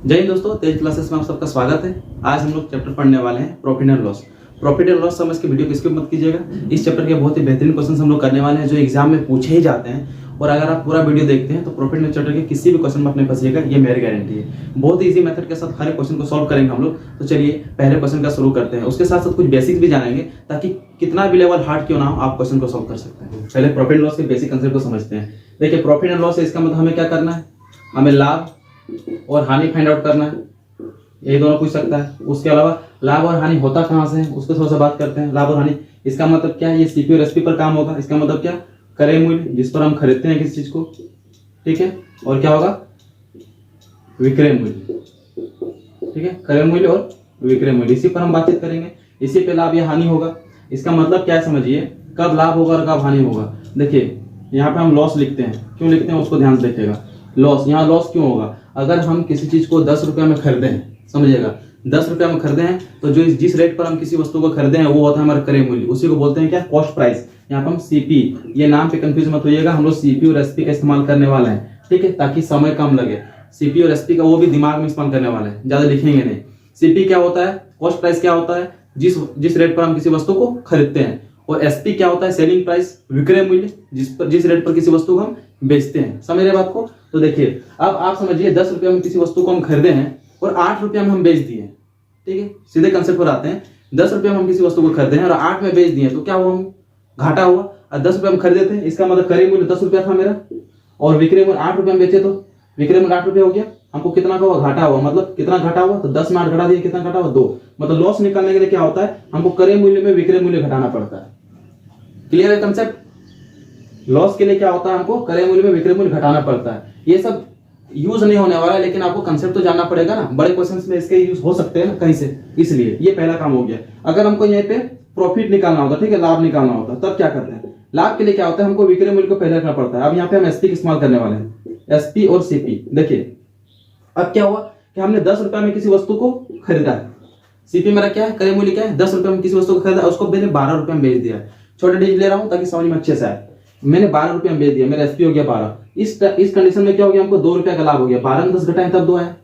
जय हिंद दोस्तों, तेज क्लासेस में आप सबका स्वागत है। आज हम लोग चैप्टर पढ़ने वाले हैं profit and loss. Profit and loss समझ के वीडियो को स्किप मत कीजिएगा। इस चैप्टर के बहुत ही बेहतरीन क्वेश्चन हम लोग करने वाले हैं जो एग्जाम में पूछे ही जाते हैं, और अगर आप पूरा वीडियो देखते हैं तो प्रॉफिट एंड चैप्टर के किसी भी क्वेश्चन में अपने फंसिएगा, ये मेरी गारंटी है। बहुत ही ईजी मेथड के साथ हर क्वेश्चन को सॉल्व करेंगे हम लोग। तो चलिए पहले क्वेश्चन का शुरू करते हैं। उसके साथ साथ कुछ बेसिक्स भी जानेंगे ताकि कितना भी लेवल हार्ड क्यों ना हो, आप क्वेश्चन को सॉल्व कर सकते हैं। पहले प्रॉफिट एंड लॉस के बेसिक कंसेप्ट को समझते हैं। देखिए, प्रॉफिट एंड लॉस है, इसका मतलब हमें क्या करना है, हमें लाभ और हानि फाइंड आउट करना है। ये दोनों पूछ सकता है। उसके अलावा लाभ और हानि होता कहां से है, उसको थोड़ा सा बात करते हैं। लाभ और हानि, इसका मतलब क्या है, ये सीपी और एसपी पर काम होगा। इसका मतलब क्या, क्रय मूल्य जिस पर हम खरीदते हैं किसी चीज को, ठीक है, और क्या होगा, विक्रय मूल्य, ठीक है, क्रय मूल्य और विक्रय मूल्य, इसी पर हम बातचीत करेंगे। इसी पे लाभ या हानि होगा। इसका मतलब क्या है समझिए, कब लाभ होगा और कब हानि होगा। देखिए यहाँ पे हम लॉस लिखते हैं, क्यों लिखते हैं उसको ध्यान से देखिएगा। लॉस, यहाँ लॉस क्यों होगा, अगर हम किसी चीज को 10 रुपया में खरीदे हैं, समझिएगा 10 रुपया में खरीदे हैं, तो जो जिस रेट पर हम किसी वस्तु को खरीदे हैं वो होता है हमारा क्रय मूल्य। उसी को बोलते हैं क्या, कॉस्ट प्राइस। यहाँ पर हम सीपी, ये नाम पे कंफ्यूज मत होइएगा, हम लोग सीपी और एसपी का इस्तेमाल करने वाले हैं, ठीक है, ताकि समय कम लगे। सीपी और एसपी का वो भी दिमाग में इस्तेमाल करने वाले हैं, ज्यादा लिखेंगे नहीं। सीपी क्या होता है, कॉस्ट प्राइस क्या होता है, जिस रेट पर हम किसी वस्तु को खरीदते हैं। और एसपी क्या होता है, सेलिंग प्राइस, विक्रय मूल्य, जिस रेट पर किसी वस्तु को हम बेचते हैं। समझ रहे बात को। तो देखिए अब आप समझिए 10 रुपया में किसी वस्तु को हम खरीदे हैं और 8 रुपया में हम बेच दिए, ठीक है, सीधे कंसेप्ट पर आते हैं। 10 रुपया में हम किसी वस्तु को खरीदे हैं और 8 में बेच दिए, तो क्या हुआ, हम घाटा हुआ। और 10 रुपया में खरीदे थे, इसका मतलब क्रय मूल्य 10 रुपया था मेरा, और विक्रय मूल्य 8 रुपया में बेचे तो विक्रय मूल्य 8 रुपया हो गया। हमको कितना का हुआ, घाटा हुआ। मतलब कितना घाटा हुआ, तो 10 में 8 घटा दिए, कितना घाटा हुआ, 2। मतलब लॉस निकालने के लिए क्या होता है, हमको क्रय मूल्य में विक्रय मूल्य घटाना पड़ता है। क्लियर है कंसेप्ट। लॉस के लिए क्या होता है, हमको क्रय मूल्य में विक्रय मूल्य घटाना पड़ता है। ये सब यूज नहीं होने वाला है, लेकिन आपको कंसेप्ट तो जानना पड़ेगा ना। बड़े क्वेश्चंस में इसके यूज हो सकते हैं ना कहीं से, इसलिए ये पहला काम हो गया। अगर हमको यहाँ पे प्रॉफिट निकालना होता, ठीक है, लाभ निकालना होता, तब क्या करते हैं, लाभ के लिए क्या होता है, हमको विक्रय मूल्य को पहले रखना पड़ता है। अब यहाँ पे हम एसपी का इस्तेमाल करने वाले हैं, एसपी और सीपी। देखिए अब क्या हुआ कि हमने 10 रुपया में किसी वस्तु को खरीदा है। सीपी मेरा क्या है, क्रय मूल्य क्या है, 10 रुपया में किसी वस्तु को खरीदा, उसको मैंने 12 रुपया में बेच दिया। छोटे डिजिट ले रहा हूं ताकि समझ में अच्छे से आए। मैंने 12 रुपया में बेच दिया, मेरा एसपी हो गया 12। इस कंडीशन में क्या हो गया, हमको 2 रुपया का लाभ हो गया। 12 में 10 घटाएं तब 2 आया,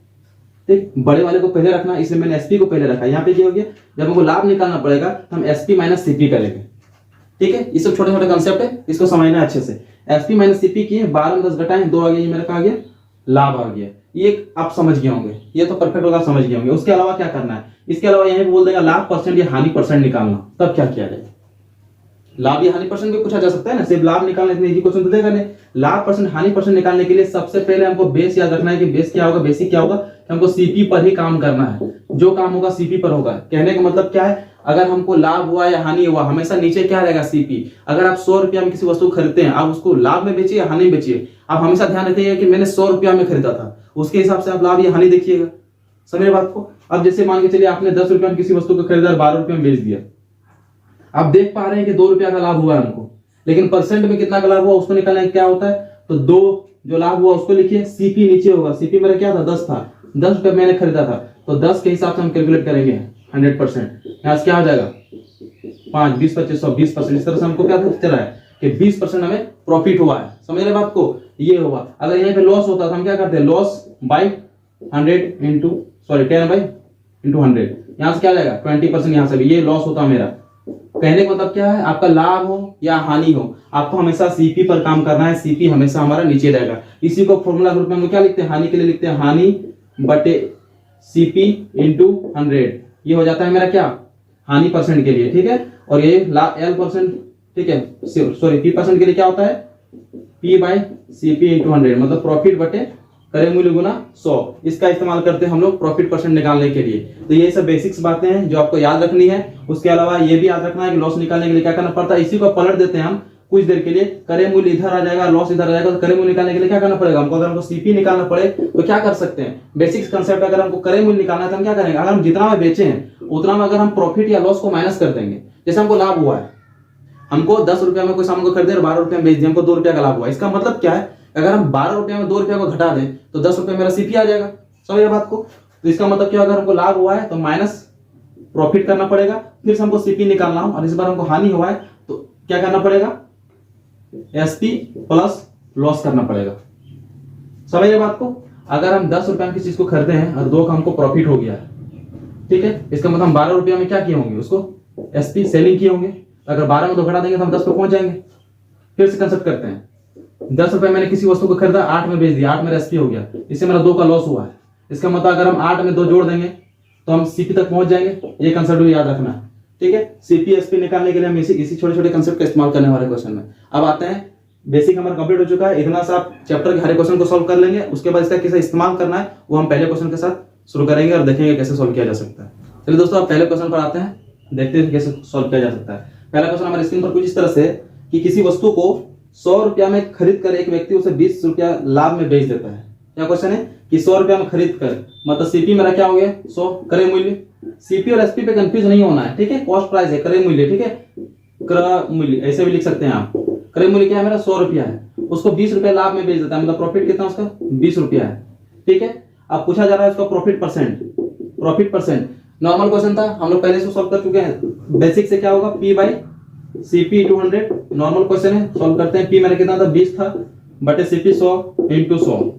ठीक। बड़े वाले को पहले रखना, इसलिए मैंने एसपी को पहले रखा। यहाँ पे क्या हो गया, जब हमको लाभ निकालना पड़ेगा तो हम एसपी माइनस सीपी करेंगे, ठीक है। ये सब छोटे छोटे कंसेप्ट है, इसको समझना अच्छे से। एसपी माइनस सीपी किए, 12 में 10 घटाएं 2 आ गया, ये मेरा कहा गया लाभ आ गया। ये आप समझ गए होंगे, ये तो परफेक्ट होगा, समझ गए होंगे। उसके अलावा क्या करना है, इसके अलावा यहीं पे बोल देगा लाभ परसेंट या हानि परसेंट निकालना। तब क्या किया जाए, लाभ या हानि परसेंट भी पूछा जा सकता है ना, सिर्फ लाभ निकालने इतने इजी क्वेश्चन तो देगा नहीं। लाभ परसेंट हानि परसेंट निकालने के लिए सबसे पहले हमको बेस याद रखना है कि बेस क्या होगा, बेसिक क्या होगा, कि हमको सीपी पर ही काम करना है। जो काम होगा सीपी पर होगा। कहने का मतलब क्या है, अगर हमको लाभ हुआ या हानि हुआ, हमेशा नीचे क्या रहेगा, सीपी। अगर आप 100 रुपया में किसी वस्तु को खरीदते हैं, आप उसको लाभ में बेचिए या हानि में बेचिए, आप हमेशा ध्यान रखिएगा कि मैंने 100 रुपया में खरीदा था, उसके हिसाब से आप लाभ या हानि देखिएगा। समझ बात को। अब जैसे मान के चलिए आपने 10 रुपया में किसी वस्तु को खरीदा और 12 रुपया में बेच दिया। आप देख पा रहे हैं कि 2 रुपया का लाभ हुआ है हमको, लेकिन परसेंट में कितना का लाभ हुआ उसको निकालने क्या होता है, तो 2 जो लाभ हुआ उसको लिखिए, सीपी नीचे होगा। सीपी मेरा क्या था, 10 था, 10 रुपया मैंने खरीदा था, तो 10 के हिसाब से हम कैलकुलेट करेंगे 100%। यहाँ से क्या हो जाएगा, 5, 20, 25, 100, 20%। इस तरह से हमको क्या चला है कि 20% हमें प्रॉफिट हुआ है। समझ रहे बात को, ये हुआ। अगर यहाँ पे लॉस होता तो हम क्या करते हैं, लॉस बाई 10 इंटू 100। यहाँ से क्या जाएगा 20%, यहाँ से भी ये लॉस होता मेरा। कहने का मतलब क्या है, आपका लाभ हो या हानि हो, आपको हमेशा सीपी पर काम करना है। सीपी हमेशा हमारा नीचे रहेगा। इसी को फॉर्मूला ग्रुप में हम क्या लिखते हैं, हानि के लिए लिखते हैं हानि बटे सीपी इंटू 100। ये हो जाता है मेरा क्या, हानि परसेंट के लिए, ठीक है। और ये एल परसेंट, ठीक है, सॉरी पी परसेंट के लिए क्या होता है, पी बाई सीपी इंटू 100, मतलब प्रॉफिट बटे क्रय मूल्य गुना 100। इसका इस्तेमाल करते हैं हम लोग प्रॉफिट परसेंट निकालने के लिए। तो ये सब बेसिक्स बातें हैं जो आपको याद रखनी है। उसके अलावा ये भी याद रखना है कि लॉस निकालने के लिए क्या करना पड़ता है। इसी को पलट देते हैं हम कुछ देर के लिए, क्रय मूल्य इधर आ जाएगा, लॉस इधर आ जाएगा। तो क्रय मूल्य निकालने के लिए क्या करना पड़ेगा हमको, अगर हमको सीपी निकालना पड़े तो क्या कर सकते हैं, बेसिक्स कंसेप्ट। अगर हमको क्रय मूल्य निकालना है तो हम क्या करेंगे, अगर हम जितना में बेचे हैं उतना में अगर हम प्रॉफिट या लॉस को माइनस कर देंगे। जैसे हमको लाभ हुआ है, हमको 10 रुपया में कोई सामान को खरीदे और 12 रुपया में बेच दिया, हमको 2 रुपया का लाभ हुआ। इसका मतलब क्या है, अगर हम 12 रुपया में 2 रुपया को घटा दें तो 10 रुपया मेरा सीपी आ जाएगा। समझ बात को। तो इसका मतलब क्या, अगर हमको लाभ हुआ है तो माइनस प्रॉफिट करना पड़ेगा, फिर से हमको सीपी निकालना हो। और इस बार हमको हानि हुआ है तो क्या करना पड़ेगा, एसपी प्लस लॉस करना पड़ेगा। समझ बात को। अगर हम 10 रुपए में किसी चीज को खरीदे हैं और 2 का हमको प्रॉफिट हो गया, ठीक है, इसका मतलब हम 12 रुपया में क्या किए होंगे, उसको एसपी सेलिंग किए होंगे। अगर 12 में 2 घटा देंगे तो हम 10 पे पहुंच जाएंगे। फिर से कंसेप्ट करते हैं, 10 रुपए मैंने किसी वस्तु को खरीदा, 8 में बेच दिया, 8 मेरा एसपी हो गया, इससे मेरा 2 का लॉस हुआ है। इसका मतलब अगर हम 8 में 2 जोड़ देंगे तो हम सीपी तक पहुंच जाएंगे। ये कंसेप्ट भी याद रखना है, ठीक है। सीपी एसपी निकालने के लिए हम इसी छोटे छोटे कंसेप्ट का इस्तेमाल करने वाले क्वेश्चन में। अब आते हैं, बेसिक हमारा कंप्लीट हो चुका है, इतना सा आप चैप्टर के हर क्वेश्चन को सॉल्व कर लेंगे। उसके बाद इसका कैसे इस्तेमाल करना है वो हम पहले क्वेश्चन के साथ शुरू करेंगे और देखेंगे कैसे सॉल्व किया जा सकता है। चलिए दोस्तों, आप पहले क्वेश्चन पर आते हैं, देखते हैं कैसे सॉल्व किया जा सकता है। पहला क्वेश्चन हमारे स्क्रीन पर कुछ इस तरह से कि किसी वस्तु को 100 रुपया में खरीद कर एक व्यक्ति उसे 20 रुपया लाभ में बेच देता है। क्या क्वेश्चन है कि 100 रुपया में खरीद कर, मतलब सीपी मेरा क्या हो गया 100, क्रय मूल्य। सीपी और एसपी पे कंफ्यूज नहीं होना है, ठीक है। कॉस्ट प्राइस है, क्रय मूल्य, ठीक है, क्रय मूल्य ऐसे भी लिख सकते हैं आप। क्रय मूल्य क्या है मेरा 100 रुपया है, उसको 20 रुपया लाभ में बेच देता है, मतलब प्रॉफिट कितना उसका 20 रुपया है, ठीक है। अब पूछा जा रहा है उसका प्रॉफिट परसेंट। नॉर्मल क्वेश्चन था, हम लोग पहले से सॉल्व कर चुके हैं। बेसिक से क्या होगा P by CP 200, normal question है, सॉल्व करते हैं। P मेरा कितना था 20 था, बटे CP 100 इंटू 100।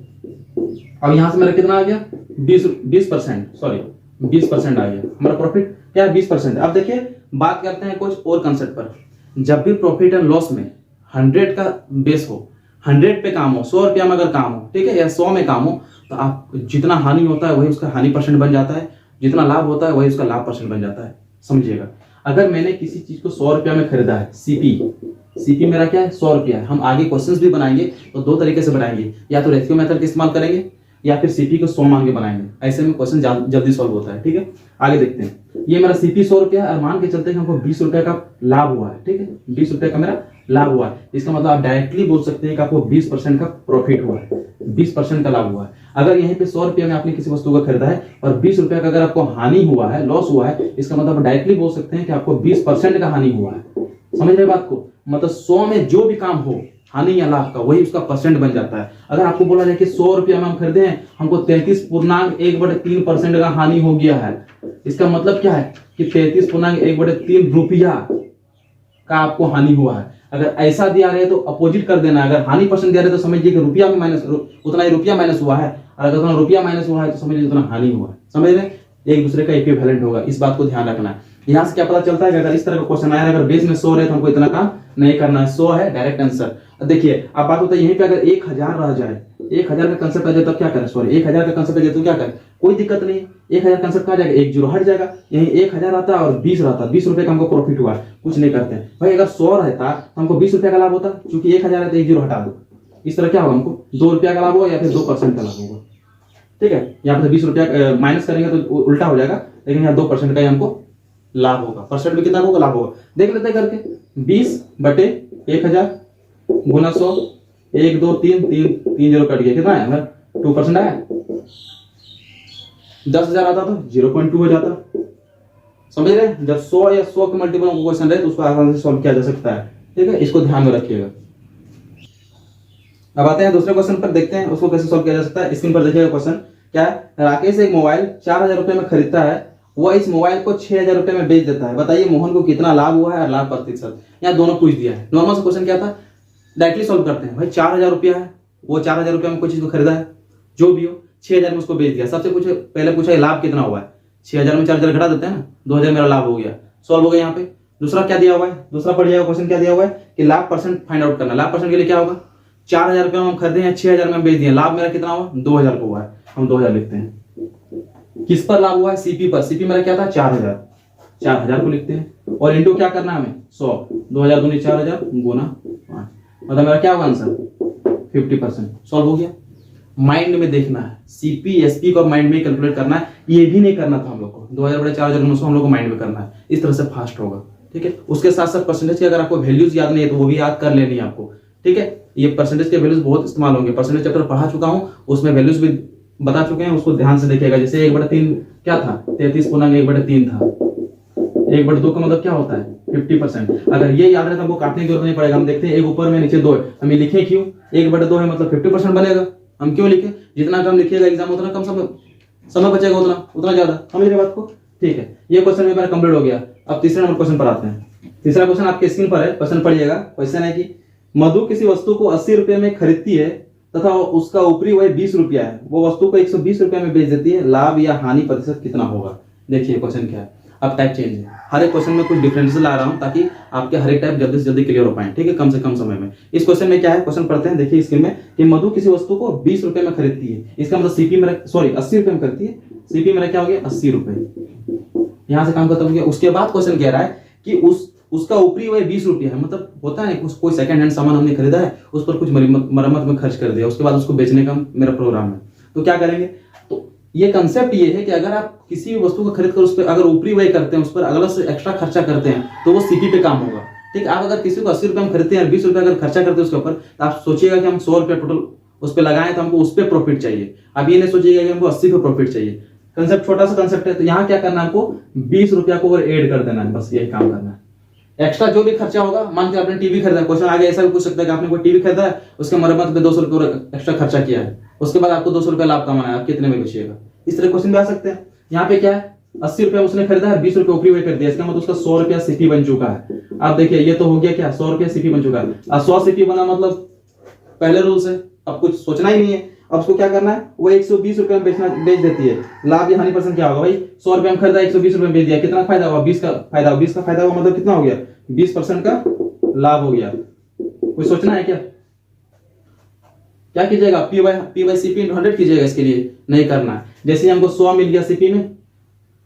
अब यहां से मेरा कितना आ गया 20% आ गया। हमारा प्रॉफिट क्या है 20%। अब देखिए बात करते हैं कुछ और कंसेप्ट पर। जब भी प्रॉफिट एंड लॉस में 100 का बेस हो, 100 पे काम हो, 100 रुपया में अगर काम हो, ठीक है, या 100 में काम हो, तो आप जितना हानि होता है वही उसका हानि परसेंट बन जाता है, जितना लाभ होता है वही उसका लाभ परसेंट बन जाता है। समझिएगा, अगर मैंने किसी चीज को 100 रुपया में खरीदा है, सीपी मेरा क्या है 100 रुपया है। हम आगे क्वेश्चंस भी बनाएंगे तो 2 तरीके से बनाएंगे, या तो रेशियो मेथड का इस्तेमाल करेंगे या फिर सीपी को 100 मान के बनाएंगे। ऐसे में क्वेश्चन जल्दी सॉल्व होता है, ठीक है। आगे देखते हैं, ये मेरा सीपी 100 रुपया और मान के चलते हैं हमको 20 रुपया का लाभ हुआ है, ठीक है, 20 रुपया का मेरा लाभ हुआ है। इसका मतलब आप डायरेक्टली बोल सकते हैं कि आपको 20% का प्रॉफिट हुआ है, 20% का लाभ हुआ है। अगर यहीं पे 100 रुपया में आपने किसी वस्तु को खरीदा है और 20 रुपया का अगर आपको हानि हुआ है, लॉस हुआ है, इसका मतलब आप डायरेक्टली बोल सकते हैं कि आपको 20% का हानि हुआ है। समझ रहे बात को, मतलब 100 में जो भी काम हो हानि या लाभ का, वही उसका परसेंट बन जाता है। अगर आपको बोला जाए कि 100 रुपया में हम खरीदे हैं, हमको 33.1/3% का हानि हो गया है, इसका मतलब क्या है कि 33.1/3 रुपया का आपको हानि हुआ है। अगर ऐसा दिया रहे तो अपोजिट कर देना। अगर हानि परसेंट दिया रहे तो समझिए कि रुपया में माइनस, उतना ही रुपया माइनस हुआ है, और अगर उतना रुपया माइनस हुआ है तो समझिए उतना हानि हुआ है। समझ रहे, एक दूसरे का इक्विवेलेंट होगा, इस बात को ध्यान रखना है। यहां से क्या पता चलता है कि अगर इस तरह का क्वेश्चन आया, अगर बेस में 100 है तो हमको इतना काम नहीं करना है, 100 है डायरेक्ट आंसर। देखिए अब बात होता है यहीं पे अगर 1000 रह जाए, 1000 का कंसेप्ट आ जाए तब क्या करें, सॉरी 1000 का कंसेप्ट आ जाए तो क्या करें, कोई दिक्कत नहीं। 1000 कंसेप्ट कहा जाएगा, 1 जीरो हट जाएगा, यहीं 1000 आता और 20 रहता, 20 रुपए का हमको प्रॉफिट हुआ, कुछ नहीं करते हैं भाई। अगर 100 रहता तो हमको 20 रुपए का लाभ होता, क्योंकि 1000 है तो 1 जीरो हटा दो, इस तरह क्या होगा, हमको 2 रुपया का लाभ होगा या फिर 2% का लाभ होगा, ठीक है। यहाँ पे 20 रुपया माइनस करेंगे तो उल्टा हो जाएगा, लेकिन यहाँ 2% का ही हमको लाभ होगा। परसेंट में कितना होगा, लाभ होगा। देख लेते हैं करके, 20/1000 गुना 100, 1 2 3 0 कट गया, कितना है 2% आया। 10,000 आता तो 0.2 हो जाता। समझ रहे, जब 100 या 100 के मल्टीपल क्वेश्चन रहे तो उसको आसानी से सॉल्व किया जा सकता है, ठीक है, इसको ध्यान में रखिएगा। अब आते हैं दूसरे क्वेश्चन पर, देखते हैं उसको कैसे सॉल्व किया जा सकता है। स्क्रीन पर देखिएगा क्वेश्चन क्या है। राकेश एक मोबाइल 4000 रुपए में खरीदता है, वह इस मोबाइल को 6000 रुपए में बेच देता है। बताइए मोहन को कितना लाभ हुआ है और लाभ प्रतिशत। यहाँ दोनों पूछ दिया है। नॉर्मल से क्वेश्चन क्या था, डायरेक्टली सॉल्व करते हैं। भाई 4000 रुपया है, वो 4000 रुपया में कोई चीज को खरीदा है, जो भी हो, 6000 में उसको बेच दिया। सबसे पहले पूछा लाभ कितना हुआ है, 6000 में 4000 घटा देते हैं ना, 2000 मेरा लाभ हो गया, सॉल्व हो गया। यहाँ पे दूसरा क्या दिया हुआ है, दूसरा पढ़ जाएगा क्वेश्चन क्या दिया हुआ है कि लाभ परसेंट फाइंड आउट करना। लाभ परसेंट के लिए क्या होगा, 4000 रुपया में हम खरीदे हैं, 6000 में हम बेच दिए, लाभ मेरा कितना हुआ 2000 को हुआ है, हम 2000 लिखते हैं। किस पर लाभ हुआ है, सीपी पर। सीपी मेरा क्या था 4000 को लिखते हैं, और इंटू क्या करना है हमें 100, 2000 दूनी 4000 गुना 5, मतलब मेरा क्या होगा आंसर 50%। सॉल्व हो गया। माइंड में देखना है, सीपी एसपी को माइंड में कैलकुलेट करना है, ये भी नहीं करना था हम लोग को। 2000/4000 हम लोग को माइंड में करना है, इस तरह से फास्ट होगा, ठीक है। उसके साथ साथ परसेंटेज की अगर आपको वैल्यूज याद नहीं है तो वो भी याद कर लेनी है आपको, ठीक है। ये परसेंटेज के वैल्यूज बहुत इस्तेमाल होंगे, परसेंटेज चैप्टर पढ़ा चुका हूं, उसमें वैल्यूज भी बता चुके हैं, उसको ध्यान से देखिएगा। जैसे 1/3 क्या था, 33.1/3 था। 1/2 का मतलब क्या होता है 50%। अगर ये याद रहे तो हमको काटने की जरूरत नहीं पड़ेगा। हम देखते हैं एक ऊपर में नीचे 2 है, हम ये लिखे क्यों, 1/2 है मतलब 50% बनेगा। हम क्यों लिखे, जितना कम लिखिएगा एग्जाम उतना कम समय बचेगा, उतना ज्यादा। समझ रहे बात को, ठीक है। ये क्वेश्चन मेरा कंप्लीट हो गया। अब तीसरे नंबर क्वेश्चन पर आते हैं। तीसरा क्वेश्चन आपके स्क्रीन पर है, क्वेश्चन पढ़िएगा। क्वेश्चन है कि मधु किसी वस्तु को 80 रुपए में खरीदती है तथा उसका ऊपरी वही 20 रुपया है, वो वस्तु को 120 रुपया में बेच देती है, लाभ या हानि प्रतिशत कितना होगा। देखिए क्वेश्चन क्या है, अब टाइप चेंज है, हर एक क्वेश्चन में कुछ डिफरेंस ला रहा हूं ताकि आपके हर एक टाइप जल्दी से जल्दी क्लियर हो पाए, ठीक है, कम से कम समय में। इस क्वेश्चन में क्या है, क्वेश्चन पढ़ते हैं, देखिए स्क्रीन में कि मधु किसी वस्तु को 20 रुपए में खरीदती है, इसका मतलब सीपी में 80 रुपए में खरीदती है, सीपी मेरा क्या हो गया 80 रुपए, यहां से काम खत्म हो गया। उसके बाद क्वेश्चन कह रहा है कि उसका ऊपरी वही 20 रुपया है, मतलब होता है कोई सेकंड हैंड सामान हमने खरीदा है, उस पर कुछ मरम्मत में खर्च कर दिया, उसके बाद उसको बेचने का मेरा प्रोग्राम है, तो क्या करेंगे। तो ये कंसेप्ट ये है कि अगर आप किसी भी वस्तु को खरीद कर उस पर अगर ऊपरी व्यय करते हैं, उस पर अगला से एक्स्ट्रा खर्चा करते हैं, तो वो सीपी पे काम होगा, ठीक। आप अगर किसी को 80 रुपए में खरीदते हैं, 20 रुपए अगर खर्चा करते हैं उसके ऊपर, तो आप सोचिएगा कि हम 100 रुपया टोटल उस पर लगाएं तो हमको उस पर प्रॉफिट चाहिए। अब ये नहीं सोचिएगा कि हमको 80 पे प्रॉफिट चाहिए। कंसेप्ट छोटा सा कंसेप्ट है, तो यहाँ क्या करना है, हमको 20 रुपया को और ऐड कर देना है, बस यही काम करना है। एक्स्ट्रा जो भी खर्चा होगा, मान के आपने टीवी खरीदा, क्वेश्चन आगे ऐसा भी पूछ सकता है कि आपने कोई टीवी खरीदा है, उसके मरम्मत पे 200 रुपये एक्स्ट्रा खर्चा किया है, उसके बाद आपको 200 रुपया लाभ कमाना है, आप कितने में बेचिएगा, इस तरह क्वेश्चन भी आ सकते हैं। यहाँ पे क्या है, 80 रुपया उसने खरीदा है, 20 रुपये ऊपरी व्यय कर दिया, इसका मतलब उसका 100 रुपया सीपी बन चुका है। अब देखिए ये तो हो गया क्या, 100 रुपया सीपी बन चुका है, अब 100 सीपी बना मतलब पहले रूल से अब कुछ सोचना ही नहीं है। अब उसको क्या करना है, वो 120 रुपए में बेच देती है, लाभ या हानि परसेंट क्या होगा भाई, 100 रुपए में खरीदा, 120 रुपए में बेच दिया, कितना फायदा हुआ, 20 का फायदा, 20 का फायदा हुआ मतलब कितना हो गया, 20% का लाभ हो गया। कोई सोचना है क्या कीजिएगा, पी बाई सीपी इंटू 100 कीजिएगा, इसके लिए नहीं करना है। जैसे हमको 100 मिल गया सीपी में,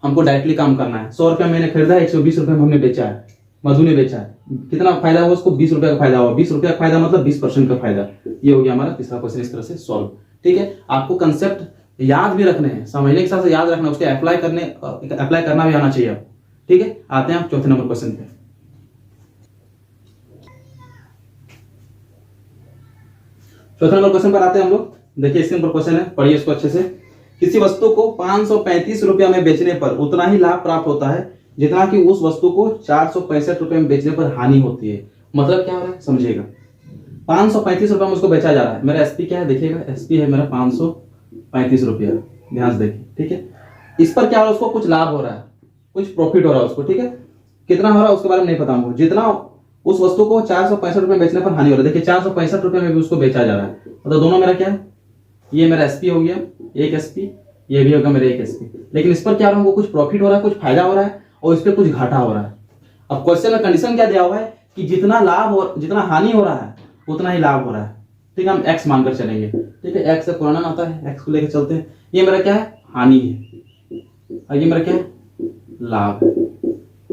हमको डायरेक्टली काम करना है, 100 रुपया मैंने खरीदा, 120 रुपए में हमने बेचा है, मधु ने बेचा है, कितना फायदा हुआ उसको, 20 रुपए का फायदा हुआ, 20 रुपया का फायदा मतलब 20% का फायदा। ये हो गया हमारा तीसरा क्वेश्चन, इस तरह से सॉल्व, ठीक है। आपको कंसेप्ट याद भी रखने हैं, समझने के साथ याद रखना, उसके अप्लाई करना भी आना चाहिए, ठीक है। आते हैं आप चौथे नंबर क्वेश्चन पे। चौथे नंबर क्वेश्चन पर आते हैं हम लोग, देखिए स्क्रीन पर क्वेश्चन है, पढ़िए इसको अच्छे से। किसी वस्तु को 535 रुपया में बेचने पर उतना ही लाभ प्राप्त होता है जितना कि उस वस्तु को 465 रुपए में बेचने पर हानि होती है। मतलब क्या हो रहा है समझिएगा, 535 रुपए में उसको बेचा जा रहा है, मेरा एसपी क्या है देखिएगा, एसपी है मेरा 535 रुपया, ध्यान से देखिए, ठीक है। इस पर क्या हो रहा है, उसको कुछ लाभ हो रहा है, कुछ प्रॉफिट हो रहा है उसको, ठीक है। कितना हो रहा है उसके बारे में नहीं पता हमको, जितना उस वस्तु को 465 रुपए में बेचने पर हानि हो रहा है। देखिए 465 रुपए में भी उसको बेचा जा रहा है, मतलब दोनों मेरा क्या है, ये मेरा एसपी हो गया, एक एसपी, ये भी होगा मेरा एक एसपी। लेकिन इस पर क्या हो रहा है, हमको कुछ प्रॉफिट हो रहा है, कुछ फायदा हो रहा है, और इस पर कुछ घाटा हो रहा है। अब क्वेश्चन में कंडीशन क्या दिया हुआ है कि जितना जितना हानि हो रहा है उतना ही लाभ हो रहा है, ठीक है। हम एक्स मानकर चलेंगे, ठीक है, एक्स से पुराना आता है, एक्स को लेकर चलते हैं। ये मेरा क्या है, हानि है, और ये मेरा क्या है, लाभ है।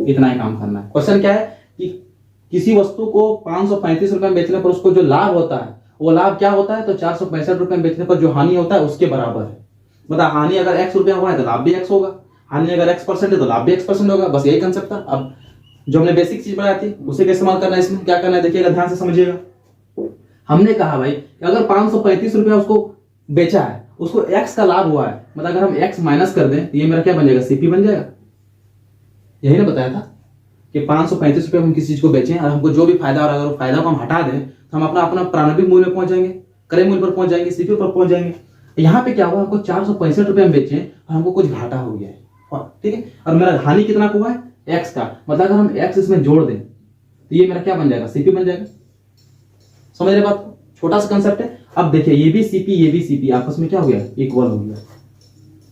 इतना ही काम करना है। क्वेश्चन क्या है कि किसी वस्तु को 535 रुपए में बेचने पर उसको जो लाभ होता है, वो लाभ क्या होता है, तो 465 रुपए में बेचने पर जो हानि होता है उसके बराबर है। मतलब हानि अगर x रुपया हुआ है तो लाभ भी x होगा, हानि अगर x% है तो लाभ भी x% होगा, बस यही कंसेप्ट था। अब जो हमने बेसिक चीज बनाई थी उसे का इस्तेमाल करना है, इसमें क्या करना है देखिएगा, ध्यान से समझिएगा। हमने कहा भाई कि अगर 535 रुपया उसको बेचा है, उसको x का लाभ हुआ है, मतलब अगर हम x माइनस कर दें तो ये मेरा क्या बन जाएगा, सीपी बन जाएगा। यही ना बताया था कि 535 रुपये हम किसी चीज को बेचें और हमको जो भी फायदा हो रहा है, अगर फायदा को हम हटा दें तो हम अपना प्रारंभिक मूल्य में पहुंच जाएंगे, क्रय मूल्य पर पहुंच जाएंगे, सीपी पर पहुंच जाएंगे। यहाँ पे क्या हुआ, हमको 465 रुपये में बेचें और हमको कुछ घाटा हो गया है, ठीक है। और मेरा हानि कितना हुआ है, एक्स का, मतलब अगर हम एक्स इसमें जोड़ दें तो ये मेरा क्या बन जाएगा, सीपी बन जाएगा। समझ रहे बात, छोटा सा कंसेप्ट है। अब देखिए ये भी सीपी ये भी सीपी आपस में क्या हो गया, इक्वल हो गया।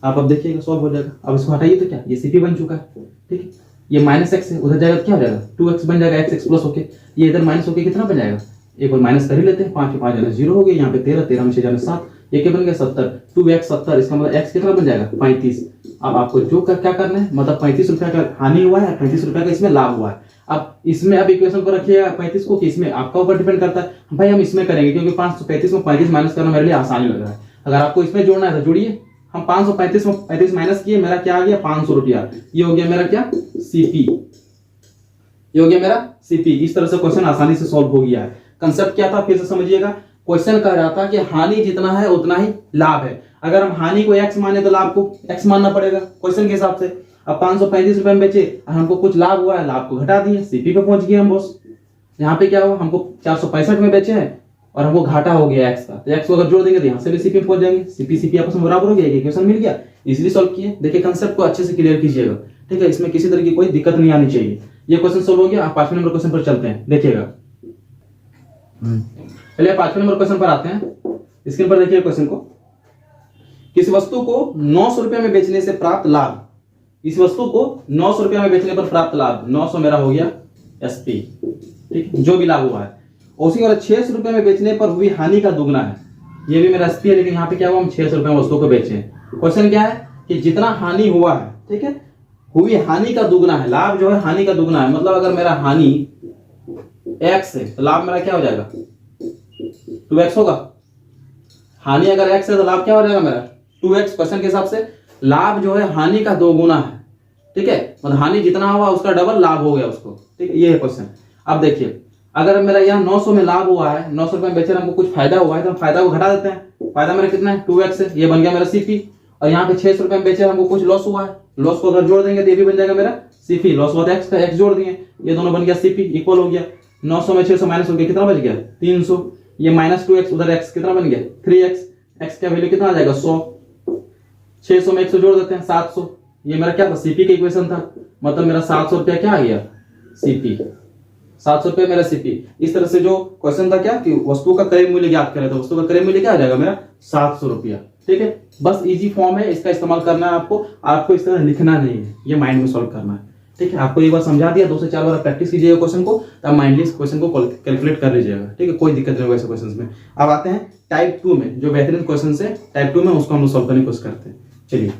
आप अब देखिएगा सॉल्व हो जाएगा। अब इसको हटाइए तो क्या, ये सीपी बन चुका है, ठीक है। ये माइनस एक्स है, उधर जाएगा तो क्या हो जाएगा, 2x बन जाएगा, एक्स प्लस होके, ये इधर माइनस होके कितना बन जाएगा, एक और माइनस कर ही लेते हैं, 5 5 जाने 0 हो गया, यहाँ पे 13 13 में 6 जाने 7, ये क्या बन गया 70, 2x 70, इसका मतलब x कितना बन जाएगा 35। अब आपको जो क्या करना है, मतलब 35 रुपया का हानि हुआ है, 35 रुपया का इसमें लाभ हुआ है। अब इसमें अब इक्वेशन को रखिएगा 35 को, कि इसमें आपका ऊपर डिपेंड करता है भाई, हम इसमें करेंगे क्योंकि 535 में 35 माइनस करना मेरे लिए आसानी लग रहा है। अगर आपको इसमें जोड़ना है तो जोड़िए, हम 535 में 35 माइनस किए, मेरा क्या आ गया 500 रुपया, ये हो गया मेरा क्या, सीपी, ये हो गया मेरा सीपी। इस तरह से क्वेश्चन आसानी से सॉल्व हो गया है। कंसेप्ट क्या था फिर से समझिएगा, क्वेश्चन कह रहा था कि हानि जितना है उतना ही लाभ है। अगर हम हानि को x माने तो लाभ को x मानना पड़ेगा क्वेश्चन के हिसाब से। अब 535 रुपए में बेचे, हमको कुछ लाभ हुआ है, लाभ को घटा दिए, सीपी पे पहुंच गए हम बॉस। यहाँ पे क्या हुआ, हमको 465 में बेचे हैं और हमको घाटा हो गया x का, तो x को अगर जोड़ देंगे तो यहाँ से भी सीपी पहुंच जाएंगे, सीपी सीपी आपस में बराबर हो गया, इक्वेशन मिल गया, इजीली सॉल्व किए। देखिए कंसेप्ट को अच्छे से क्लियर कीजिएगा, ठीक है, इसमें किसी तरह की कोई दिक्कत नहीं आनी चाहिए। ये क्वेश्चन सॉल्व हो गया। आप 5वें नंबर क्वेश्चन पर चलते हैं, देखिएगा। चलिए 5वें नंबर क्वेश्चन पर आते हैं। स्क्रीन पर देखिए क्वेश्चन को। किसी वस्तु को 900 रुपये में बेचने से प्राप्त लाभ, इस वस्तु को 900 रुपये में बेचने पर प्राप्त लाभ, 900 मेरा हो गया एसपी, ठीक है, जो भी लाभ हुआ है। उसी वाला 600 रुपये में बेचने पर हुई हानि का दुगना है, ये भी मेरा एसपी है, लेकिन यहाँ पे क्या हुआ, हम 600 रुपये में वस्तु को बेचे। क्वेश्चन क्या है कि जितना हानि हुआ है, ठीक है, हुई हानि का दुगना है, लाभ जो है हानि का दुगना है। मतलब अगर मेरा हानि x है तो लाभ मेरा क्या हो जाएगा 2x होगा। हानि अगर x है तो लाभ क्या हो जाएगा मेरा 2x। क्वेश्चन के हिसाब से लाभ जो है हानि का 2 गुना है, ठीक है, मतलब हानि जितना हुआ उसका डबल लाभ हो गया उसको, ठीक है, ये है क्वेश्चन। अब देखिए अगर मेरा यहाँ 900 में लाभ हुआ है, 900 रुपये में बेचे हमको कुछ फायदा हुआ है, तो हम फायदा को घटा देते हैं। फायदा मेरा कितना है 2x है, ये बन गया मेरा सीपी। और यहाँ पे 600 रुपये में बेचे हमको कुछ लॉस हुआ है, लॉस को अगर जोड़ देंगे तो ये भी बन जाएगा मेरा सीपी। लॉस हुआ एक्स का, एक्स जोड़ दिए, ये दोनों बन गया सीपी, इक्वल हो गया। 900 में 600 माइनस हो गया, कितना बच गया 300। ये माइनस 2x, उधर x कितना बन गया 3x, x का वैल्यू कितना आ जाएगा 100। 600 में 100 जोड़ देते हैं 700, ये मेरा क्या था सीपी का इक्वेशन था। मतलब मेरा 700 रुपया क्या आ गया सीपी, 700 रुपये मेरा सीपी। इस तरह से जो क्वेश्चन था क्या कि वस्तु का क्रय मूल्य ज्ञात करें, तो वस्तु का क्रय मूल्य क्या आ जाएगा मेरा 700 रुपया, ठीक है। बस इजी फॉर्म है, इसका इस्तेमाल करना है आपको इस तरह लिखना नहीं है, ये माइंड में सॉल्व करना है, ठीक है। आपको एक बार समझा दिया, 2 से 4 बार प्रैक्टिस कीजिएगा क्वेश्चन को, तब माइंडली इस क्वेश्चन को कैलकुलेट कर लीजिएगा, ठीक है, कोई दिक्कत नहीं होगा ऐसे क्वेश्चन में। अब आते हैं टाइप 2 में, जो बेहतरीन क्वेश्चन है टाइप 2 में, उसको हम लोग सॉल्व करने की कोशिश करते हैं। चलिए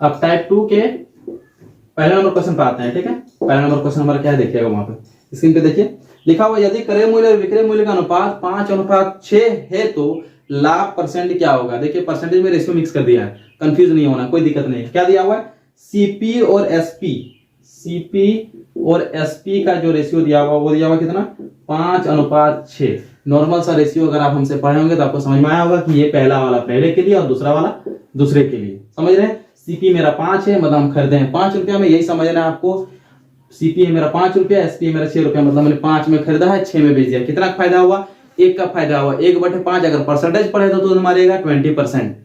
अब टाइप 2 के पहले नंबर क्वेश्चन पे आते हैं, ठीक है। पहला नंबर क्वेश्चन हमारा क्या है देखिएगा, वहां पे स्क्रीन पे देखिए लिखा हुआ, यदि क्रय मूल्य और विक्रय मूल्य का अनुपात 5:6 है तो लाभ परसेंट क्या होगा। देखिए परसेंटेज में रेशियो मिक्स कर दिया है, कंफ्यूज नहीं होना, कोई दिक्कत नहीं। क्या दिया हुआ है सीपी और एसपी, सीपी और एसपी का जो रेशियो दिया हुआ वो दिया हुआ कितना 5:6। नॉर्मल सा रेशियो अगर आप हमसे पढ़े होंगे तो आपको समझ में आया होगा कि ये पहला वाला पहले के लिए और दूसरा वाला दूसरे के लिए, समझ रहे हैं। सीपी मेरा 5 है, मतलब हम खरीदे हैं 5 रुपया में, यही समझना है आपको। सीपी है मेरा 5 रुपया, एसपी है मेरा 6 रुपया, मतलब मैंने 5 में खरीदा है 6 में बेच दिया। कितना फायदा हुआ 1 का फायदा हुआ, 1/5। अगर परसेंटेज पढ़े तो मारेगा 20%,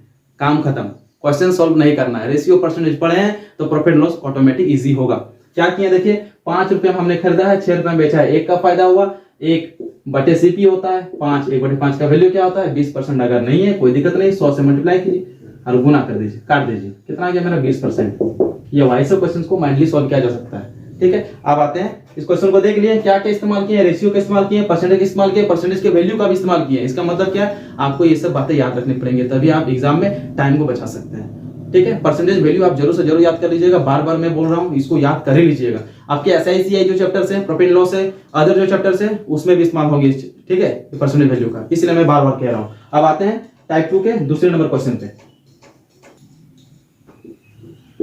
काम खत्म, क्वेश्चन सॉल्व नहीं करना है। रेशियो परसेंटेज पढ़े हैं तो प्रॉफिट लॉस ऑटोमेटिक इजी होगा। क्या किया देखिए 5 रुपये में हमने खरीदा है, 6 रुपये में बेचा है, 1 का फायदा हुआ, 1/CP होता है 5, 1/5 का वैल्यू क्या होता है 20%। अगर नहीं है कोई दिक्कत नहीं, 100 से मल्टीप्लाई कीजिए और गुना कर दीजिए, काट दीजिए, कितना आ गया मेरा 20%। ये वाइस क्वेश्चन को माइंडली सॉल्व किया जा सकता है, ठीक है। अब आते हैं इस क्वेश्चन को देख लिए, क्या क्या इस्तेमाल किए, रेशियो का इस्तेमाल किए, परसेंटेज इस्तेमाल किए, परसेंटेज के वैल्यू का भी इस्तेमाल किए। इसका मतलब क्या है आपको ये सब बातें याद रखनी पड़ेंगी, तभी आप एग्जाम में टाइम को बचा सकते हैं, ठीक है। परसेंटेज वैल्यू आप जरूर से जरूर याद कर लीजिएगा, बार बार मैं बोल रहा हूँ, इसको याद कर ही लीजिएगा। आपके SICI जो चैप्टर्स है, प्रॉफिट लॉस है, अदर जो चैप्टर्स है उसमें भी इस्तेमाल होगी, ठीक है, परसेंटेज वैल्यू का, इसलिए मैं बार बार कह रहा हूँ। अब आते हैं टाइप 2 के दूसरे नंबर क्वेश्चन पे।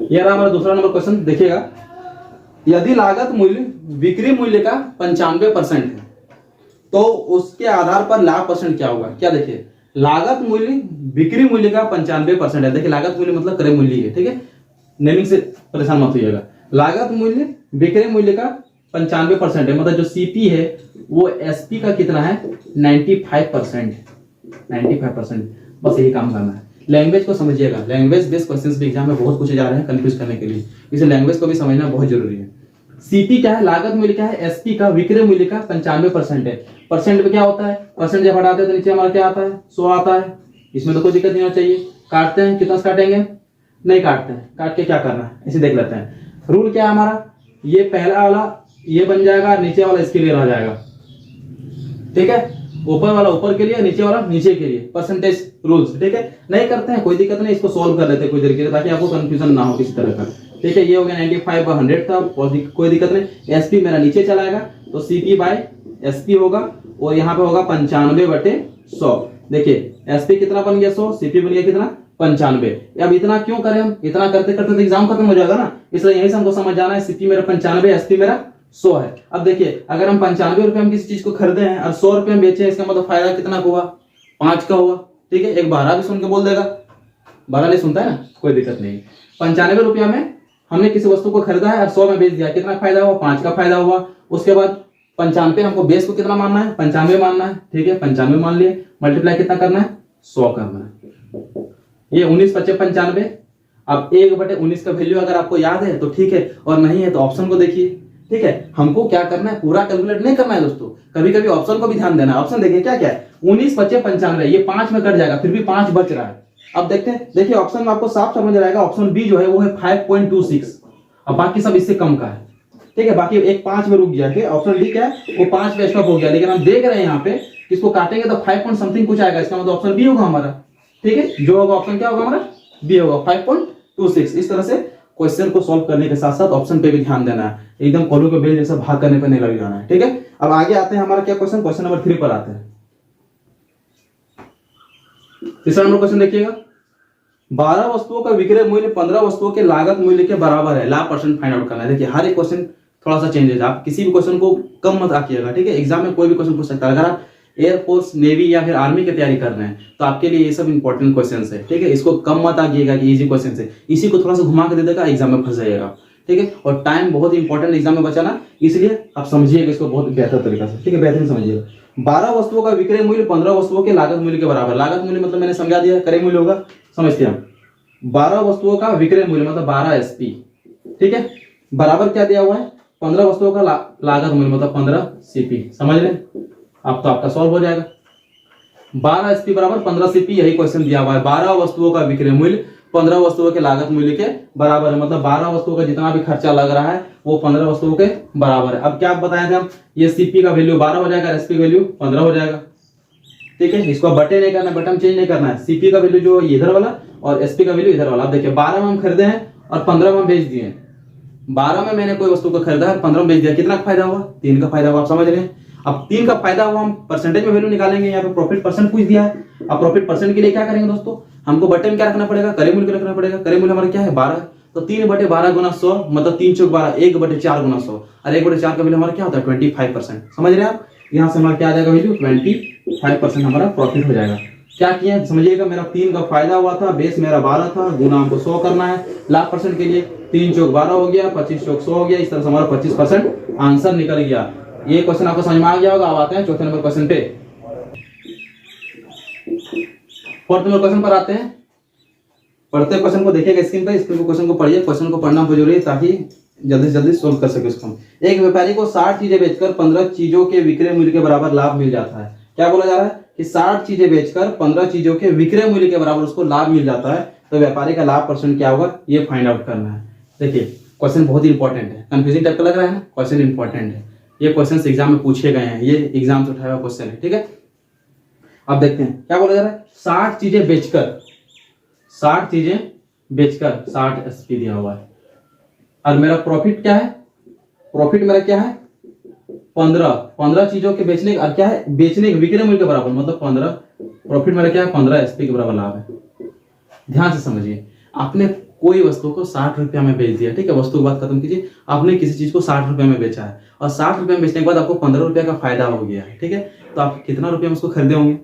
ये रहा हमारा दूसरा नंबर क्वेश्चन, देखिएगा यदि लागत मूल्य बिक्री मूल्य का 95% है तो उसके आधार पर लाभ परसेंट क्या होगा। क्या देखिए लागत मूल्य बिक्री मूल्य का 95% है। देखिए लागत मूल्य मतलब क्रय मूल्य है, ठीक है, नेमिंग से परेशान मत होइएगा। लागत मूल्य बिक्री मूल्य का 95% है, मतलब जो सीपी है वो एसपी का कितना है 95%। 95%, बस यही काम करना है। लैंग्वेज को समझिएगा, लैंग्वेज बेस्ड क्वेश्चंस भी एग्जाम में बहुत पूछे जा रहे हैं कंफ्यूज करने के लिए, इसलिए लैंग्वेज को भी समझना बहुत जरूरी है। सीपी क्या है, लागत मूल्य क्या है, एसपी का विक्रय मूल्य का 95% है। परसेंट में क्या होता है, परसेंट जब हटाते हैं तो नीचे हमारा क्या आता है 100 आता है। इसमें तो कोई दिक्कत नहीं होना चाहिए। काटते हैं, कितना से काटेंगे, नहीं काटते हैं, काट के क्या करना है इसे देख लेते हैं। रूल क्या है हमारा, ये पहला वाला ये बन जाएगा, नीचे वाला इसके लिए रह जाएगा, ठीक है, ऊपर वाला ऊपर के लिए, नीचे वाला नीचे के लिए, परसेंटेज रूल्स, ठीक है। नहीं करते हैं कोई दिक्कत नहीं, इसको सॉल्व कर लेते हैं कुछ देर के लिए ताकि आपको कंफ्यूजन ना हो किसी तरह का, ठीक है। ये हो गया 95/100 था, कोई दिक्कत नहीं। एसपी मेरा नीचे चलाएगा तो सीपी बाय एसपी होगा, और यहाँ पे होगा 95/100। देखिए एसपी कितना बन गया 100, सीपी बन गया कितना 95। अब इतना क्यों करें हम, इतना करते करते तो एग्जाम खत्म हो जाएगा ना, इसलिए यही से हमको समझ जाना है सीपी मेरा 95, एसपी मेरा 100 है। अब देखिए अगर हम 95 रुपए में किसी चीज को खरीदे हैं और 100 रुपए में बेचे, इसका मतलब फायदा कितना हुआ 5 का हुआ, ठीक है। एक 12 भी सुन के बोल देगा, 12 नहीं सुनता है ना, कोई दिक्कत नहीं। 95 रुपया में हमने किसी वस्तु को खरीदा है और 100 में बेच दिया, कितना फायदा हुआ 5 का फायदा हुआ। उसके बाद 95 हमको बेस को कितना मानना है 95 मानना है, ठीक है, 95 मान लिए, मल्टीप्लाई कितना करना है 100 करना है। ये 19/95। अब 1/19 का वैल्यू अगर आपको याद है तो ठीक है, और नहीं है तो ऑप्शन को देखिए, ठीक है, हमको क्या करना है, पूरा कैलकुलेट नहीं करना है दोस्तों, कभी कभी ऑप्शन को भी ध्यान देना है। ऑप्शन देखिए क्या क्या है, 19, 25, 95, ये 5 में कट जाएगा, फिर भी 5 बच रहा है। अब देखते हैं, देखिए ऑप्शन में आपको साफ समझ आएगा, ऑप्शन बी जो है वो है 5.26, अब बाकी सब इससे कम का है, ठीक है, बाकी एक 5 में रुक गया है। ऑप्शन डी क्या है, वो 5 पे स्टॉप हो गया, लेकिन हम देख रहे हैं यहाँ पे इसको काटेंगे तो 5 पॉइंट समथिंग कुछ आएगा, इसका मतलब ऑप्शन बी होगा हमारा, ठीक है, जो होगा ऑप्शन क्या होगा हमारा, बी होगा 5.26। इस तरह से क्वेश्चन को सॉल्व करने के साथ साथ ऑप्शन पे भी ध्यान देना है, एकदम कोलू के बेल जैसा भाग करने पे नहीं लग जाना है, ठीक है। अब आगे आते हैं, हमारा क्या क्वेश्चन, क्वेश्चन नंबर 3 पर आते हैं। तीसरा नंबर क्वेश्चन देखिएगा, 12 वस्तुओं का विक्रय मूल्य 15 वस्तुओं के लागत मूल्य के बराबर है, लाभ परसेंट फाइंड आउट करना है। देखिए हर एक क्वेश्चन थोड़ा सा चेंज है, आप किसी भी क्वेश्चन को कम मत आकिएगा, ठीक है, एग्जाम में कोई भी क्वेश्चन पूछ सकता है। अगर आप एयरफोर्स, नेवी या फिर आर्मी की तैयारी कर रहे हैं तो आपके लिए ये सब इंपॉर्टेंट क्वेश्चंस है, ठीक है, इसको कम मत आकिएगा कि इजी क्वेश्चन है, इसी को थोड़ा सा घुमा के दे देगा, एग्जाम में फंस जाइएगा, ठीक है। और टाइम बहुत इंपॉर्टेंट एग्जाम में बचाना, इसलिए आप समझिएगा इसको बहुत बेहतर तरीका से, ठीक है, बेहतरीन समझिएगा। 12 वस्तुओं का विक्रय मूल्य 15 वस्तुओं के लागत मूल्य के बराबर, लागत मूल्य मतलब मैंने समझा दिया, क्रय मूल्य होगा, समझते हैं। 12 वस्तुओं का विक्रय मूल्य मतलब 12 एसपी, ठीक है, बराबर क्या दिया हुआ है, 15 वस्तुओं का लागत मूल्य मतलब 15 सीपी, समझ रहे, अब तो आपका सॉल्व हो जाएगा। 12 एसपी बराबर 15 सीपी, यही क्वेश्चन दिया हुआ है। 12 वस्तुओं का विक्रय मूल्य 15 वस्तुओं के लागत मूल्य के बराबर है, मतलब 12 वस्तुओं का जितना भी खर्चा लग रहा है वो 15 वस्तुओं के बराबर है। अब क्या बताए थे हम, ये सीपी का वैल्यू 12 हो जाएगा, एसपी वैल्यू 15 हो जाएगा, ठीक है, इसको बटे नहीं करना, बटन चेंज नहीं करना है, सीपी का वैल्यू जो इधर वाला और एसपी का वैल्यू इधर वाला। अब देखिए 12 में हम खरीदे हैं और 15 में हम बेच दिए, 12 में मैंने कोई वस्तु को खरीदा है, 15 में बेच दिया, कितना फायदा हुआ, 3 का फायदा हुआ, आप समझ रहे हैं। अब 3 का फायदा हुआ, हम परसेंटेज में वैल्यू निकालेंगे, यहाँ पे प्रॉफिट परसेंट पूछ दिया है। अब प्रॉफिट परसेंट के लिए क्या करेंगे दोस्तों, हमको बटे में क्या रखना पड़ेगा, क्रय मूल्य रखना पड़ेगा। क्रय मूल्य हमारा क्या है 12, तो 3/12 गुना 100 मतलब 3 चौक 12, 1/4 गुना 100, और 1/4 का वैल्यू हमारा क्या होता है 25%, समझ रहे हैं आप। यहाँ से हमारा क्या आ जाएगा वैल्यू 25% हमारा प्रॉफिट हो जाएगा। क्या किया समझिएगा, मेरा 3 का फायदा हुआ था, बेस मेरा 12 था, गुना हमको 100 करना है लाभ परसेंट के लिए, 3 चौक 12 हो गया, 25 चौक 100 हो गया, इस तरह से हमारा 25% आंसर निकल गया। ये क्वेश्चन आपको समझ में आ गया होगा। अब आते हैं चौथे नंबर क्वेश्चन पे, फोर्थ नंबर क्वेश्चन पर आते हैं। पढ़ते क्वेश्चन को देखिएगा स्क्रीन पर, स्क्रीन को क्वेश्चन को पढ़िए, क्वेश्चन को पढ़ना बहुत जरूरी है ताकि जल्दी से जल्दी सोल्व कर सके उसको। एक व्यापारी को 60 चीजें बेचकर 15 चीजों के विक्रय मूल्य के बराबर लाभ मिल जाता है। क्या बोला जा रहा है कि 60 चीजें बेचकर 15 चीजों के विक्रय मूल्य के बराबर उसको लाभ मिल जाता है, तो व्यापारी का लाभ परसेंट क्या होगा, ये फाइंड आउट करना है। देखिए क्वेश्चन बहुत इंपॉर्टेंट है, कंफ्यूजिंग टाइप का लग रहा है ना, क्वेश्चन इंपॉर्टेंट है, ये क्वेश्चन एग्जाम में पूछे गए हैं, ये एग्जाम से उठाया हुआ क्वेश्चन है, ठीक है। अब देखते हैं क्या बोला जा रहा है, 60 चीजें बेचकर 60 एसपी दिया हुआ है, और मेरा प्रॉफिट क्या है, प्रॉफिट मेरा क्या है 15 चीजों के बेचने और क्या है, बेचने के विक्रय मूल्य के बराबर, मतलब 15 प्रॉफिट मेरा क्या है 15 एसपी के बराबर लाभ है। ध्यान से समझिए, आपने कोई वस्तु को 60 रुपया में बेच दिया, ठीक है, वस्तु की बात खत्म कीजिए, आपने किसी चीज को 60 रुपया में बेचा है और 60 रुपया में बेचने के बाद आपको 15 रुपया का फायदा हो गया है, ठीक है, तो आप कितना रुपया में उसको खरीदे होंगे,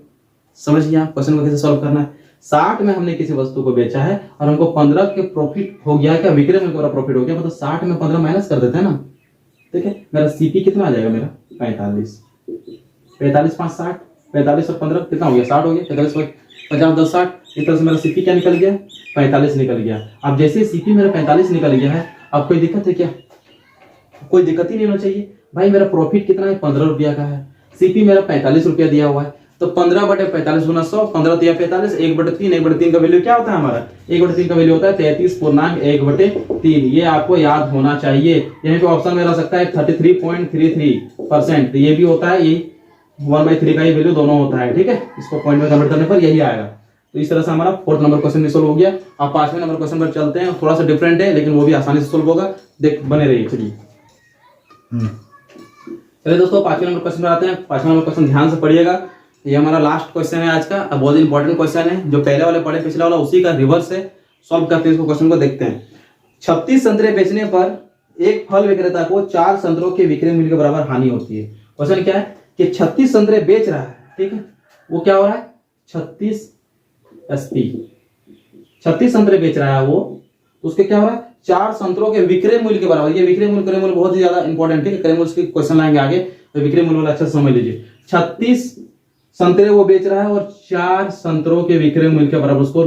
समझिए आप क्वेश्चन को कैसे सॉल्व करना है। 60 में हमने किसी वस्तु को बेचा है और हमको 15 के प्रॉफिट हो गया, क्या विक्रय मूल्य का प्रॉफिट हो गया, मतलब 60 में 15 माइनस कर देते हैं ना, ठीक है, मेरा सीपी कितना आ जाएगा, मेरा 45 5 60, 45 और 15 कितना हो गया 60 हो गया, 45 50 10 60, इस तरह से मेरा सीपी क्या निकल गया 45 निकल गया। अब जैसे सीपी मेरा 45 निकल गया है, अब कोई दिक्कत है क्या, कोई दिक्कत ही नहीं होना चाहिए भाई, मेरा प्रॉफिट कितना है 15 रुपया का है, सीपी मेरा 45 रुपया दिया हुआ है, तो 15/45 गुना 100, 15 3 45, 1/3, 1/3 का वैल्यू क्या होता है हमारा, 1/3 का वैल्यू होता है 33.1/3, ये आपको याद होना चाहिए। यहीं पे ऑप्शन में रह सकता है 33.33%, ये भी होता है, यही 1/3 का ही वैल्यू दोनों होता है, ठीक है, इसको पॉइंट में कन्वर्ट करने पर यही आएगा। तो इस तरह से हमारा फोर्थ नंबर क्वेश्चन सोल्व हो गया। अब 5वें नंबर क्वेश्चन पर चलते हैं, थोड़ा सा डिफरेंट है लेकिन वो भी आसानी से सोल्व होगा, देख बने रहिए। चलिए दोस्तों 5वें नंबर क्वेश्चन पर आते हैं। 5वां नंबर क्वेश्चन ध्यान से पढ़िएगा, ये हमारा लास्ट क्वेश्चन है आज का, अब बहुत इंपॉर्टेंट क्वेश्चन है, जो पहले वाले पढ़े पिछले वाला उसी का रिवर्स है, सॉल्व करते हैं इसको, क्वेश्चन को देखते हैं। 36 संतरे बेचने पर एक फल विक्रेता को 4 संतरों के विक्रय मूल्य के बराबर हानि होती है। क्वेश्चन क्या है कि 36 संतरे बेच रहा है, ठीक है, वो क्या हो रहा है 36 एसपी, 36 संतरे बेच रहा है वो, तो उसके क्या हो रहा है 4 संतरों के विक्रय मूल्य के बराबर, ये विक्रय मूल्य क्रय मूल्य बहुत ही ज्यादा इंपॉर्टेंट है, क्रय मूल्य के क्वेश्चन लाएंगे आगे, तो विक्रय मूल्य वाला अच्छा से समझ लीजिए। 36 संतरे वो बेच रहा है और 4 संतरों के विक्रय मूल्य के बराबर उसको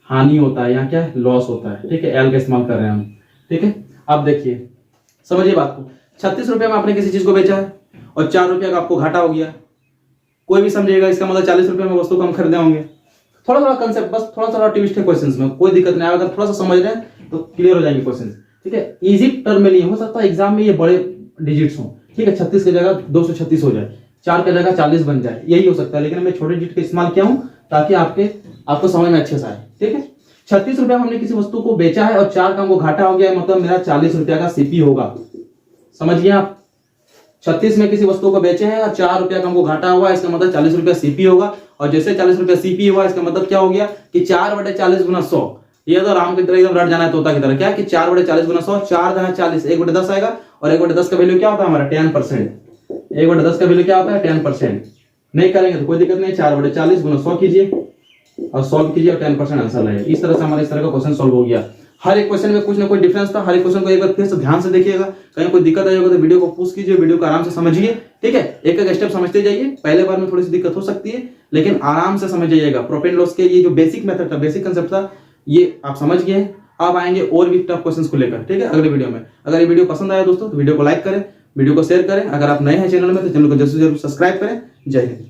हानि होता है, यहाँ क्या है लॉस होता है, ठीक है, एल का इस्तेमाल कर रहे हैं हम, ठीक है। अब देखिए समझिए बात को, 36 रुपये में आपने किसी चीज को बेचा है और 4 रुपये का आपको घाटा हो गया, कोई भी समझेगा इसका मतलब 40 रुपये में वस्तु कम खरीदे होंगे। थोड़ा थोड़ा कंसेप्ट, बस थोड़ा थोड़ा ट्विस्ट है क्वेश्चंस में, कोई दिक्कत नहीं आएगा। अगर थोड़ा सा समझ रहे हैं तो क्लियर हो जाएंगे क्वेश्चंस। ठीक है, इजी टर्म में नहीं हो सकता एग्जाम में ये बड़े डिजिट्स हो। ठीक है, 36 की जगह 236 हो जाए, 4 की जगह 40 बन जाए, यही हो सकता है। लेकिन मैं छोटे डिजिट का इस्तेमाल किया हूं ताकि आपको समझ में अच्छे से आए। ठीक है, 36 रुपये में हमने किसी वस्तु को बेचा है और 4 का हमको घाटा हो गया, मतलब मेरा 40 रुपया का सीपी होगा। समझिए आप, 36 में किसी वस्तु को बेचे हैं और 4 रुपया का हमको घाटा हुआ, इसका मतलब 40 रुपया सीपी होगा। और जैसे 40 रुपया सीपी हुआ, इसका मतलब क्या हो गया कि 4/40 गुना 100। ये तो राम की तरह एकदम रट जाना है, तोता की तरह। क्या कि 4/40 गुना 100, 4×40, 1/10 आएगा। और 1/10 का वैल्यू क्या होता है हमारा? 10%। 1/10 का वैल्यू क्या होता है? 10%। नहीं करेंगे तो कोई दिक्कत नहीं, 4/40 गुना 100 कीजिए और सॉल्व कीजिए और 10% आंसर लाइए। इस तरह से हमारा इस तरह का क्वेश्चन सॉल्व हो गया। हर एक क्वेश्चन में कुछ ना कोई डिफरेंस था। हर एक क्वेश्चन को एक बार फिर से ध्यान से देखिएगा, कहीं कोई दिक्कत आई होगा तो वीडियो को पॉज कीजिए, वीडियो को आराम से समझिए। ठीक है, एक एक स्टेप समझते जाइए। पहले बार में थोड़ी सी दिक्कत हो सकती है, लेकिन आराम से समझ जाइएगा। प्रॉफिट एंड लॉस के ये जो बेसिक मेथड था, बेसिक कंसेप्ट था, ये आप समझ गए हैं। अब आएंगे और भी टफ क्वेश्चंस को लेकर। ठीक है, अगले वीडियो में। अगर ये वीडियो पसंद आया दोस्तों तो वीडियो को लाइक करें, वीडियो को शेयर करें। अगर आप नए हैं चैनल में तो चैनल को जरूर सब्सक्राइब करें। जय हिंद।